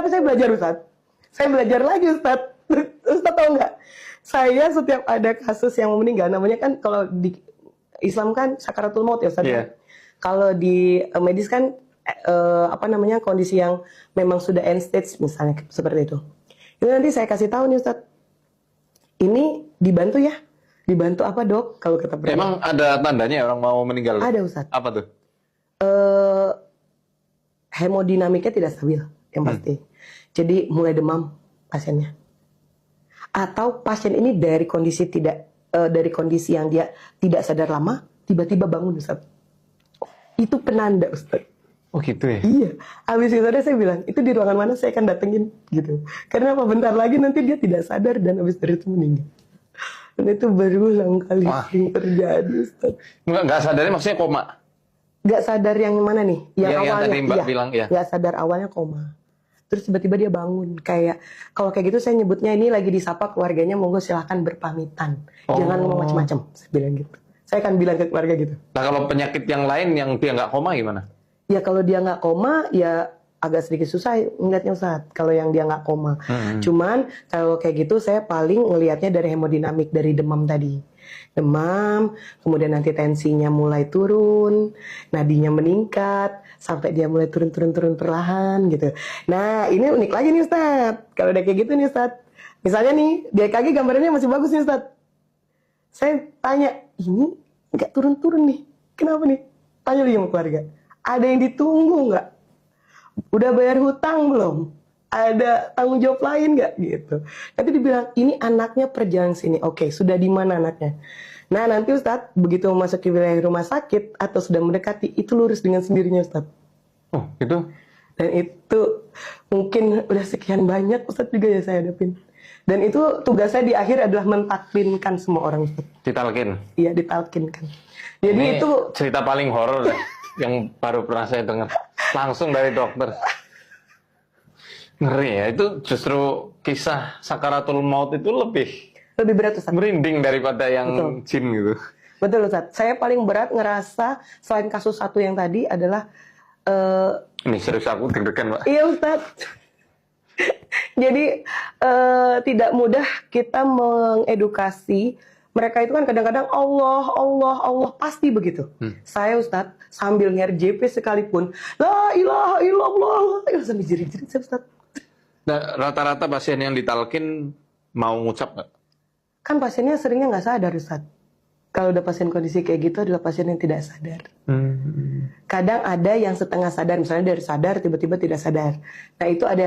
Tapi saya belajar Ustaz. Saya belajar lagi Ustaz. Ustaz tahu nggak? Saya setiap ada kasus yang mau meninggal, namanya kan kalau di Islam kan sakaratul maut ya Ustaz. Iya. Kalau di medis kan kondisi yang memang sudah end stage misalnya seperti itu. Itu nanti saya kasih tahu nih Ustaz. Ini dibantu ya. Dibantu apa dok? Kalau kata perawat. Emang ada tandanya orang mau meninggal? Ada Ustaz. Apa tuh? Hemodinamiknya tidak stabil yang pasti. Jadi mulai demam pasiennya. Atau pasien ini dari kondisi yang dia tidak sadar lama, tiba-tiba bangun Ustaz. Itu penanda Ustaz. Oh gitu ya? Iya. Habis itu saya bilang, itu di ruangan mana saya akan datengin gitu. Karena apa bentar lagi nanti dia tidak sadar dan habis dari itu meninggal. Dan itu berulang kali sering terjadi Ustaz. Nggak sadarnya maksudnya koma? Nggak sadar yang mana nih? Yang awalnya. Yang tadi Mbak bilang ya? Nggak sadar awalnya koma. Terus tiba-tiba dia bangun. Kalau kayak gitu saya nyebutnya ini lagi disapa keluarganya, monggo silahkan berpamitan. Jangan ngomong macam-macam. Saya bilang gitu. Saya akan bilang ke keluarga gitu. Nah kalau penyakit yang lain yang dia nggak koma gimana? Ya kalau dia nggak koma, ya agak sedikit susah ngeliatnya Ustaz. Kalau yang dia nggak koma. Cuman kalau kayak gitu saya paling ngelihatnya dari hemodinamik, dari demam tadi. Demam, kemudian nanti tensinya mulai turun, nadinya meningkat, sampai dia mulai turun perlahan gitu. Nah ini unik lagi nih Ustaz. Kalau udah kayak gitu nih Ustaz. Misalnya nih, di EKG gambarnya masih bagus nih Ustaz. Saya tanya, ini nggak turun-turun nih. Kenapa nih? Tanya lagi sama keluarga. Ada yang ditunggu nggak? Udah bayar hutang belum? Ada tanggung jawab lain nggak? Gitu. Nanti dibilang, ini anaknya perjalanan sini. Oke, sudah di mana anaknya? Nah, nanti Ustadz, begitu memasuki wilayah rumah sakit atau sudah mendekati, itu lurus dengan sendirinya Ustadz. Oh, gitu? Dan itu mungkin udah sekian banyak Ustadz juga ya saya hadapin. Dan itu tugas saya di akhir adalah mentaklinkan semua orang Ustadz. Ditalkin? Iya, ditalkinkan. Jadi ini itu cerita paling horor deh, yang baru pernah saya dengar. Langsung dari dokter. Ngeri ya, itu justru kisah sakaratul maut itu lebih berat Ustaz. Merinding daripada yang jin gitu. Betul Ustaz. Saya paling berat ngerasa selain kasus satu yang tadi adalah ini serius aku deg-degan Pak. Iya Ustaz. Jadi tidak mudah kita mengedukasi mereka itu kan kadang-kadang Allah pasti begitu. Saya Ustaz sambil nge-RJP sekalipun la ilaha illallah sambil jerit-jerit saya Ustaz. Nah, rata-rata pasien yang ditalkin mau ngucap nggak? Kan pasiennya seringnya nggak sadar Ustaz. Kalau udah pasien kondisi kayak gitu adalah pasien yang tidak sadar. Kadang ada yang setengah sadar, misalnya dari sadar tiba-tiba tidak sadar. Nah itu ada